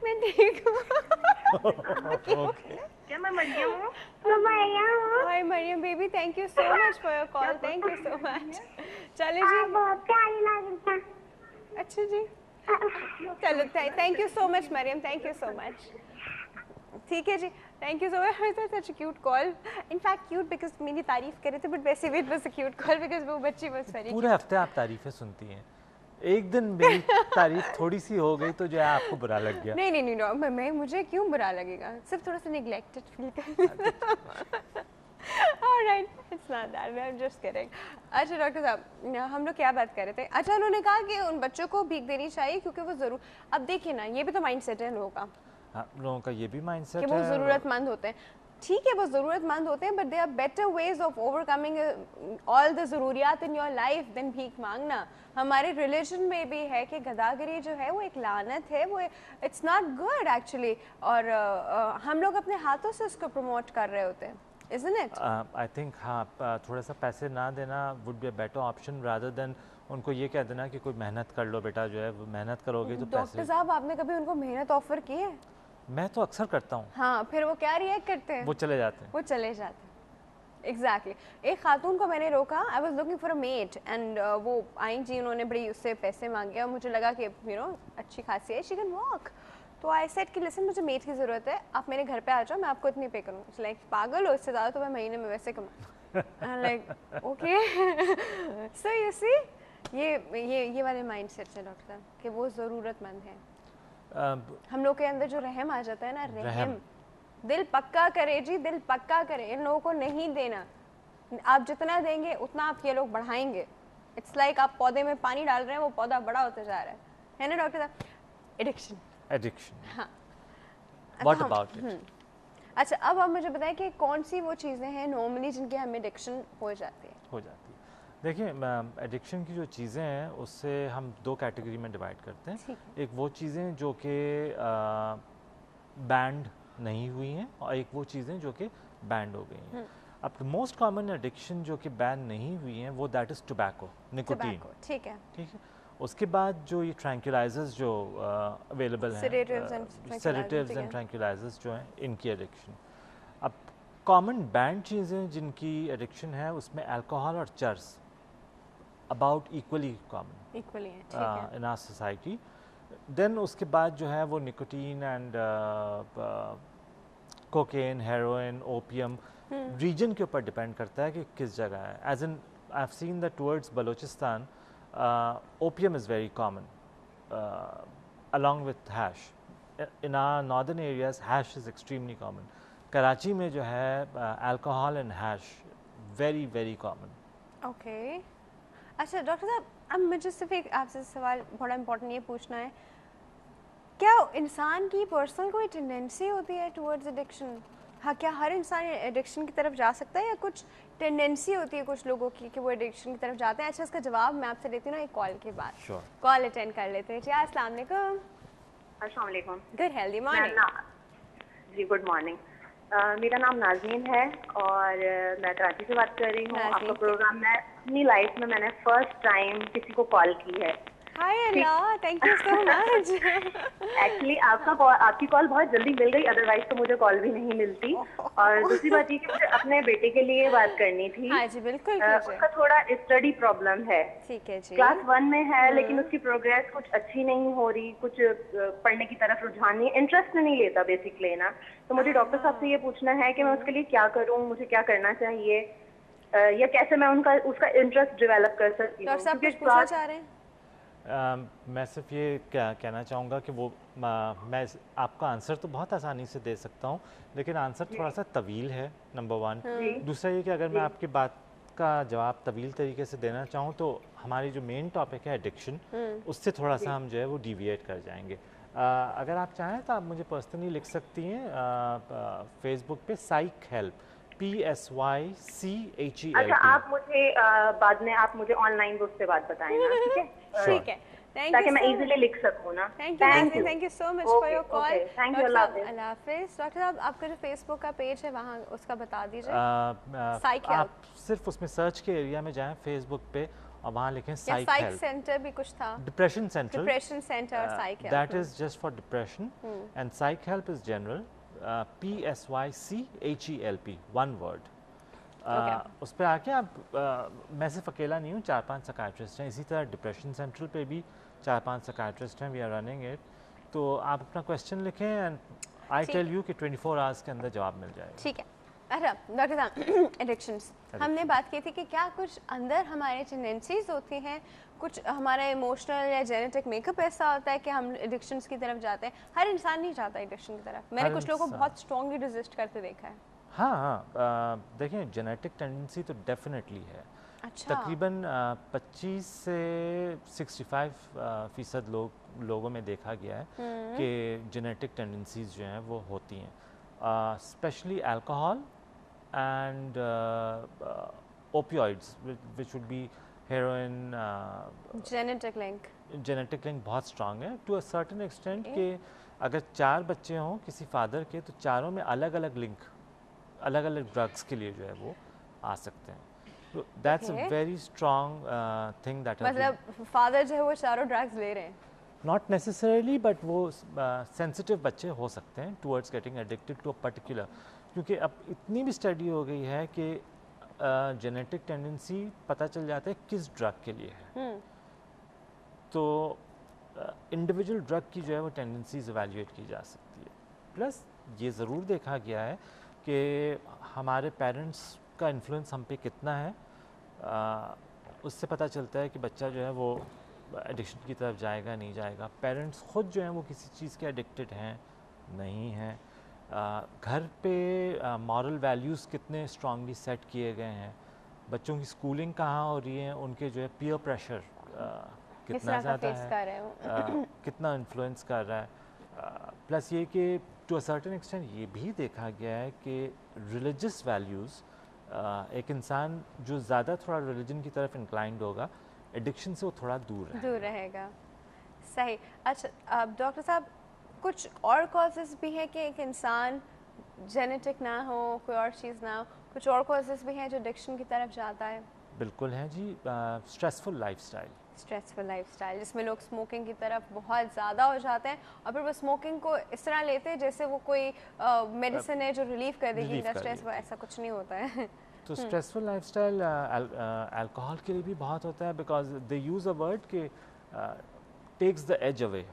मैं ठीक हूँ। क्या मैं मरियम हूँ? Hi Mariam baby, thank you so much for your call, thank you so much. चलो जी, अच्छा जी, चलो thank you so much Mariam, thank you so much. ठीक है जी, thank you so much. Such cute call, in fact cute because मेरी तारीफ कर रहे थे, बट वैसे भी it was a cute call because वो बच्ची वाज वेरी पूरे हफ्ते आप तारीफें सुनती हैं, एक दिन मेरी तारीफ थोड़ी सी हो गई तो जो है आपको बुरा लग गया। नहीं नहीं नहीं no, मैं मुझे क्यों बुरा लगेगा, सिर्फ थोड़ा सा निगलेक्टेड फील कर। Alright, it's not that. I'm just kidding. अच्छा डॉक्टर साहब, हम लोग क्या बात कर रहे थे? अच्छा उन्होंने कहा कि उन बच्चों को भीख देनी चाहिए क्योंकि वो ज़रूर, अब देखिए ना, ये भी तो माइंडसेट है लोगों का हाँ, लोगों का ये भी माइंडसेट कि है वो ज़रूरतमंद होते हैं। ठीक है, वो ज़रूरतमंद होते हैं, but they are better ways of overcoming all the ज़रूरियात इन योर लाइफ देन भीख मांगना। हमारे रिलीजन में भी है कि गदागिरी जो है वो एक लानत है, वो इट्स नॉट गुड एक्चुअली, और हम लोग अपने हाथों से उसको प्रमोट कर रहे होते हैं, isn't it? आई थिंक हाँ, थोड़ा सा पैसे ना देना would be a better option rather than उनको ये कह देना कि कोई मेहनत कर लो बेटा, जो है वो मेहनत करोगे तो डॉक्टर पैसे। साहब, आपने कभी उनको मेहनत ऑफर की है? मैं तो अक्सर करता हूँ। हाँ, फिर वो क्या रिएक्ट करते हैं? वो चले जाते हैं। वो चले जाते हैं। एग्जैक्टली एक खातून को मैंने रोका, I was looking for a mate and वो आई जी, उन्होंने बड़ी उससे पैसे मांगे और मुझे लगा कि यू नो अच्छी खासी है, शी कैन वॉक। तो आई सेड कि लिसन, मुझे मेट की ज़रूरत है, आप मेरे घर पे आ जाओ, मैं आपको इतनी पे करूँ। लाइक पागल हो, इससे ज़्यादा तो मैं महीने में वैसे कमाऊँ। Like okay, so you see, ये वाले माइंड सेट है डॉक्टर साहब कि वो ज़रूरतमंद है। हम लोग के अंदर जो रहम आ जाता है ना, रहम, दिल पक्का करे जी, दिल पक्का करे, इन लोगों को नहीं देना। आप जितना देंगे उतना आप ये लोग बढ़ाएंगे। इट्स लाइक आप पौधे में पानी डाल रहे हैं, वो पौधा बड़ा होता जा रहा है ना डॉक्टर साहब? एडिक्शन। एडिक्शन। हाँ, व्हाट अबाउट इट? अच्छा अब आप मुझे बताएं कि कौन सी वो चीज़ें हैं नॉर्मली जिनकी हमें एडिक्शन हो जाती है? हो जाती है। देखिए, एडिक्शन की जो चीज़ें हैं उससे हम दो कैटेगरी में डिवाइड करते हैं। एक वो चीज़ें जो कि बैंड नहीं हुई हैं और एक वो चीज़ें जो कि बैंड हो गई हैं। अब मोस्ट कॉमन एडिक्शन जो कि बैन नहीं हुई हैं वो दैट इज़ टोबैको, निकोटीन। ठीक है, ठीक है। उसके बाद जो ये ट्रैंक्विलाइजर्स जो अवेलेबल हैं, सेडेटिव्स एंड ट्रैंक्विलाइजर्स जो हैं, इनकी एडिक्शन। अब कॉमन बैंड चीज़ें जिनकी एडिक्शन है उसमें अल्कोहल और चर्स about equally common in our society. Then उसके बाद जो है वो nicotine and cocaine, heroin, opium, region के ऊपर डिपेंड करता है कि किस जगह है। As in I have seen that towards Balochistan opium is very common along with hash. In our northern areas hash is extremely common. Karachi में जो है alcohol and hash very very common. Okay अच्छा डॉक्टर साहब, अब मुझे सिर्फ एक आपसे सवाल बड़ा इम्पोर्टेंट ये पूछना है, क्या इंसान की पर्सनल कोई टेंडेंसी होती है टुवर्ड्स एडिक्शन? हाँ, क्या हर इंसान एडिक्शन की तरफ जा सकता है या कुछ टेंडेंसी होती है कुछ लोगों की कि वो एडिक्शन की तरफ जाते हैं? अच्छा, इसका जवाब मैं आपसे लेती हूँ ना एक कॉल के बाद। कॉल अटेंड कर लेते हैं जी। अस्सलाम वालेकुम। अस्सलाम वालेकुम। गुड हेल्दी मॉर्निंग जी, गुड मॉर्निंग। मेरा नाम नाज़नीन है और मैं कराची से बात कर रही हूँ। आपका प्रोग्राम मैं अपनी लाइफ में मैंने फर्स्ट टाइम किसी को कॉल की है। Hi Allah, thank you so much. Actually आपकी कॉल बहुत जल्दी मिल गई, अदरवाइज तो मुझे कॉल भी नहीं मिलती। और दूसरी बात ये कि मुझे अपने बेटे के लिए बात करनी थी। हाँ जी बिल्कुल। उसका थोड़ा स्टडी प्रॉब्लम है। ठीक है जी। क्लास 1 में है लेकिन उसकी प्रोग्रेस कुछ अच्छी नहीं हो रही, कुछ पढ़ने की तरफ रुझान नहीं, इंटरेस्ट नहीं लेता बेसिकली ना। तो मुझे डॉक्टर साहब से ये पूछना है कि मैं उसके लिए क्या करूँ, मुझे क्या करना चाहिए या कैसे मैं उसका इंटरेस्ट डेवलप कर सकती हूँ? डॉक्टर साहब कुछ पूछना चाह रहे हैं? मैं सिर्फ ये कहना चाहूँगा कि वो मैं आपका आंसर तो बहुत आसानी से दे सकता हूँ लेकिन आंसर थोड़ा सा तवील है, नंबर 1। दूसरा ये कि अगर मैं आपकी बात का जवाब तवील तरीके से देना चाहूँ तो हमारी जो मेन टॉपिक है एडिक्शन, उससे थोड़ा सा हम जो है वो डिविएट कर जाएंगे। अगर आप चाहें तो आप मुझे पर्सनली लिख सकती हैं फेसबुक पे साइक हेल्प, PSYCHELP। अच्छा, आप मुझे बाद में आप मुझे ऑनलाइन उससे बात बताएं ना, ठीक है? ठीक है, ताकि मैं इजीली लिख सकूँ ना। Thank you so much for your call. Thank you, अल्लाह हाफिज़। डॉक्टर साहब, आपका जो फेसबुक का पेज है वहाँ उसका बता दीजिए। आप सिर्फ उसमें सर्च के एरिया में जाएं फेसबुक पे और वहाँ लिखें या साइक साइक हेल्प, सेंटर भी कुछ था, depression central, depression centre, psych help. that is just for depression, and psych help is general, PSYCHELP, one word. उस पर आके आप मैं सिर्फ अकेला नहीं हूँ, 4-5 सकाइट्रिस्ट हैं, इसी तरह डिप्रेशन सेंट्रल पे भी 4-5 सकाइट्रिस्ट हैं, वी आर रनिंग इट। तो आप अपना क्वेश्चन लिखें एंड आई टेल यू कि 24 आवर्स के अंदर जवाब मिल जाएगा। ठीक है। अच्छा डॉक्टर साहब, एडिक्शंस हमने बात की थी कि क्या कुछ अंदर हमारे टेंडेंसीज होती हैं, कुछ हमारा इमोशनल या जेनेटिक मेकअप ऐसा होता है कि हम एडिक्शंस की तरफ जाते हैं। हर इंसान नहीं जाता एडिक्शन की तरफ, मैंने कुछ लोगों को बहुत स्ट्रांगली रेजिस्ट करते देखा है। हाँ, देखिए जेनेटिक टेंडेंसी तो डेफिनेटली है। अच्छा। तकरीबन 25 से 65% लोगों में देखा गया है कि जेनेटिक टेंडेंसीज जो हैं वो होती हैं, specially alcohol and opioids which would be heroin. Genetic link बहुत स्ट्रांग है टू अ सर्टेन एक्सटेंट कि अगर 4 बच्चे हों किसी फादर के, तो चारों में अलग अलग लिंक, अलग अलग ड्रग्स के लिए जो है वो आ सकते हैं। तो that's a very strong thing that मतलब फादर जो है वो चारों ड्रग्स ले रहे हैं। नॉट नेसेसरीली, बट वो सेंसिटिव बच्चे हो सकते हैं towards getting addicted to a particular, क्योंकि अब इतनी भी स्टडी हो गई है कि जेनेटिक टेंडेंसी पता चल जाता है किस ड्रग के लिए है। तो इंडिविजुअल ड्रग की जो है वो टेंडेंसीज इवैल्यूएट की जा सकती है। प्लस ये ज़रूर देखा गया है कि हमारे पेरेंट्स का इन्फ्लुएंस हम पे कितना है, उससे पता चलता है कि बच्चा जो है वो एडिक्शन की तरफ जाएगा नहीं जाएगा। पेरेंट्स ख़ुद जो हैं वो किसी चीज़ के एडिक्टेड हैं नहीं हैं, घर पे मॉरल वैल्यूज़ कितने स्ट्रांगली सेट किए गए हैं, बच्चों की स्कूलिंग कहाँ हो रही है, उनके जो है पीयर प्रेशर कितना ज़्यादा है, कितना इन्फ्लुएंस कर रहा है। प्लस ये कि टू अ सर्टेन एक्सटेंट ये भी देखा गया है कि रिलीजियस वैल्यूज़, एक इंसान जो ज़्यादा थोड़ा रिलीजन की तरफ इंक्लाइंड होगा, एडिक्शन से वो थोड़ा दूर रहेगा। सही। अच्छा अब डॉक्टर साहब, कुछ और कॉजेज़ भी हैं कि एक इंसान जेनेटिक ना हो, कोई और चीज़ ना हो, कुछ और कॉजेज़ भी हैं जो एडिक्शन की तरफ जाता है? बिल्कुल हैं जी। स्ट्रेसफुल लाइफस्टाइल जिसमें लोग स्मोकिंग की तरफ बहुत ज़्यादा हो जाते हैं और फिर वो स्मोकिंग को इस तरह लेते हैं जैसे वो कोई मेडिसिन है जो रिलीफ कर देगी इनका स्ट्रेस, वो ऐसा कुछ नहीं होता है। तो स्ट्रेसफुल लाइफस्टाइल अल्कोहल के लिए भी बहुत होता है, because they use a word कि टेक्स द एज अवे।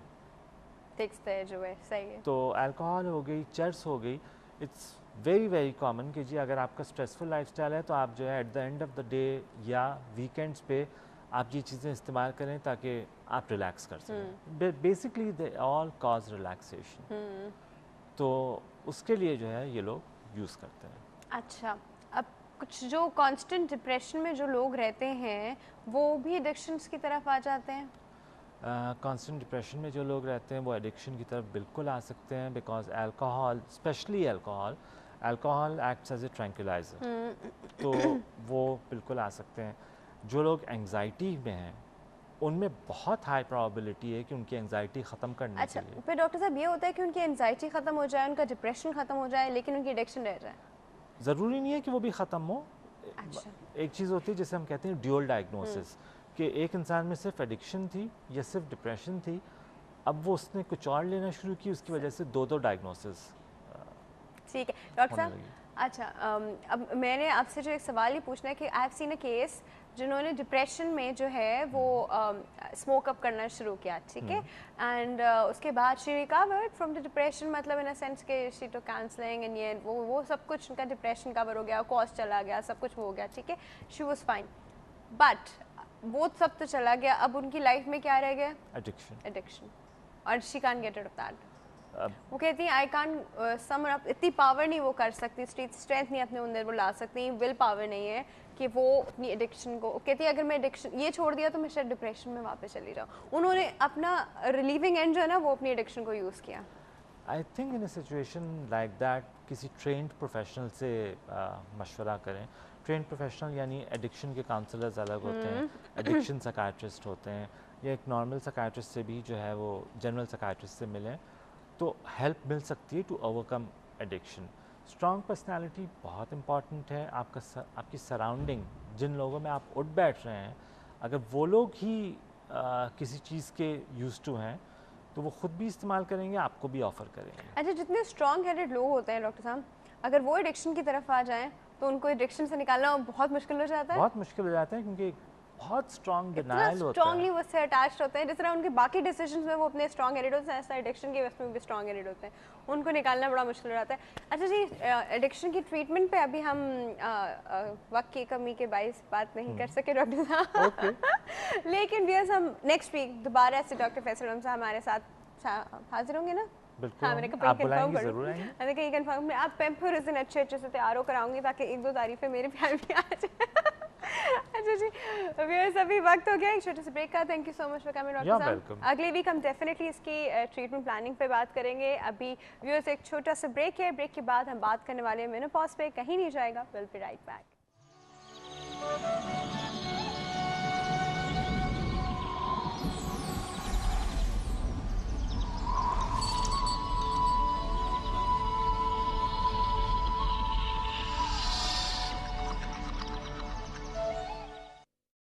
सही है। तो अल्कोहल हो गई, चर्स हो गई, इट्स वेरी वेरी कॉमन कि जी अगर आपका स्ट्रेसफुल लाइफस्टाइल है तो आप जो है at the end of the day या वीकेंड्स पे आप ये चीज़ें इस्तेमाल करें ताकि आप रिलैक्स कर सकें। Basically they all cause relaxation, तो उसके लिए जो है ये लोग यूज़ करते हैं। अच्छा, अब कुछ जो कांस्टेंट डिप्रेशन में जो लोग रहते हैं वो भी एडिक्शंस की तरफ आ जाते हैं? कांस्टेंट डिप्रेशन में जो लोग रहते हैं वो एडिक्शन की तरफ बिल्कुल आ सकते हैं, because alcohol, especially alcohol acts as a tranquilliser, तो वो बिल्कुल आ सकते हैं। जो लोग एंग्जाइटी में हैं उनमें बहुत हाई प्रोबेबिलिटी है कि उनकी एंग्जाइटी ख़त्म करने अच्छा, के लिए। फिर डॉक्टर साहब ये होता है कि उनकी एंग्जाइटी ख़त्म हो जाए, उनका डिप्रेशन ख़त्म हो जाए, लेकिन उनकी एडिक्शन रह जाए? ज़रूरी नहीं है कि वो भी ख़त्म हो। अच्छा। एक चीज़ होती है जिसे हम कहते हैं ड्यूअल डायग्नोसिस, कि एक इंसान में सिर्फ एडिक्शन थी या सिर्फ डिप्रेशन थी, अब वो उसने कुछ और लेना शुरू की, उसकी वजह से दो डायग्नोसिस। ठीक है डॉक्टर साहब। अच्छा अब मैंने आपसे जो एक सवाल ये पूछना है कि आई हैव सीन अ केस जिन्होंने डिप्रेशन में जो है वो स्मोक अप करना शुरू किया, ठीक है, एंड उसके बाद she recovered from the depression, मतलब इन अ सेंस के शी टू काउंसलिंग एंड ये वो सब कुछ, उनका डिप्रेशन कवर हो गया, कॉस्ट चला गया, सब कुछ हो गया, ठीक है, शी वाज फाइन, बट वो सब तो चला गया, अब उनकी लाइफ में क्या रह गया? एडिक्शन, और she can't get out of that. वो कहती है आई कान समन अप, इतनी पावर नहीं वो कर सकती, स्ट्रेंथ नहीं अपने अंदर वो ला सकती, विल पावर नहीं है कि वो अपनी एडिक्शन को, कहती है अगर मैं एडिक्शन ये छोड़ दिया तो मैं शायद डिप्रेशन में वापस चली जाऊँ। उन्होंने अपना रिलीविंग एंड जो है ना वो अपनी एडिक्शन को यूज़ किया। I think in a situation like that किसी ट्रेंड प्रोफेशनल से मशवरा करें। ट्रेंड प्रोफेशनल यानी एडिक्शन के काउंसलर्स अलग होते हैं, एडिक्शन साइकियाट्रिस्ट होते हैं, या एक नॉर्मल साइकियाट्रिस्ट से भी जो है वो जनरल साइकियाट्रिस्ट से मिलें तो हेल्प मिल सकती है to overcome addiction. Strong personality बहुत इंपॉर्टेंट है। आपकी सराउंडिंग, जिन लोगों में आप उठ बैठ रहे हैं, अगर वो लोग ही किसी चीज़ के यूज टू हैं तो वो खुद भी इस्तेमाल करेंगे, आपको भी ऑफ़र करेंगे। अच्छा, जितने स्ट्रॉन्ग हेडेड लोग होते हैं डॉक्टर साहब, अगर वो एडिक्शन की तरफ आ जाएं तो उनको एडिक्शन से निकालना बहुत मुश्किल हो जाता है। बहुत मुश्किल हो जाता है क्योंकि बहुत स्ट्रॉन्ग डिनायल होता है, स्ट्रांगली वो से अटैच्ड होते हैं। जिस तरह उनके बाकी डिसीजंस में वो अपने स्ट्रॉन्ग हेडेड होते हैं, ऐसा एडिक्शन की वजह में भी स्ट्रॉन्ग हेडेड होते हैं, उनको निकालना बड़ा मुश्किल हो जाता है। अच्छा जी, एडिक्शन की ट्रीटमेंट पे अभी हम वक्त की कमी के बायस बात नहीं कर सके डॉक्टर साहब। लेकिन भी हम नेक्स्ट वीक दोबारा से डॉक्टर फैसल अहमद साहब हमारे साथ हाजिर होंगे ना? बिल्कुल। हाँ, मैंने आप कहा बुलाएंगे, कंफर्म ज़रूर आएंगे। मैंने कहा कंफर्म में आप पेम्फोरिजन अच्छे से तैयार हो कराऊंगी ताकि एक दो तारीफें मेरे प्यार भी आ जाए। अच्छा जी, व्यूअर्स अभी वक्त हो गया एक छोटे से ब्रेक का। Thank you so much for coming doctor साहब। अगले वीक हम डेफिनेटली इसकी ट्रीटमेंट प्लानिंग पे बात करेंगे। अभी व्यूअर्स एक छोटा सा ब्रेक है, ब्रेक के बाद हम बात करने वाले हैं मेनोपॉज पे। कहीं नहीं जाएगा, विल बी राइट बैक।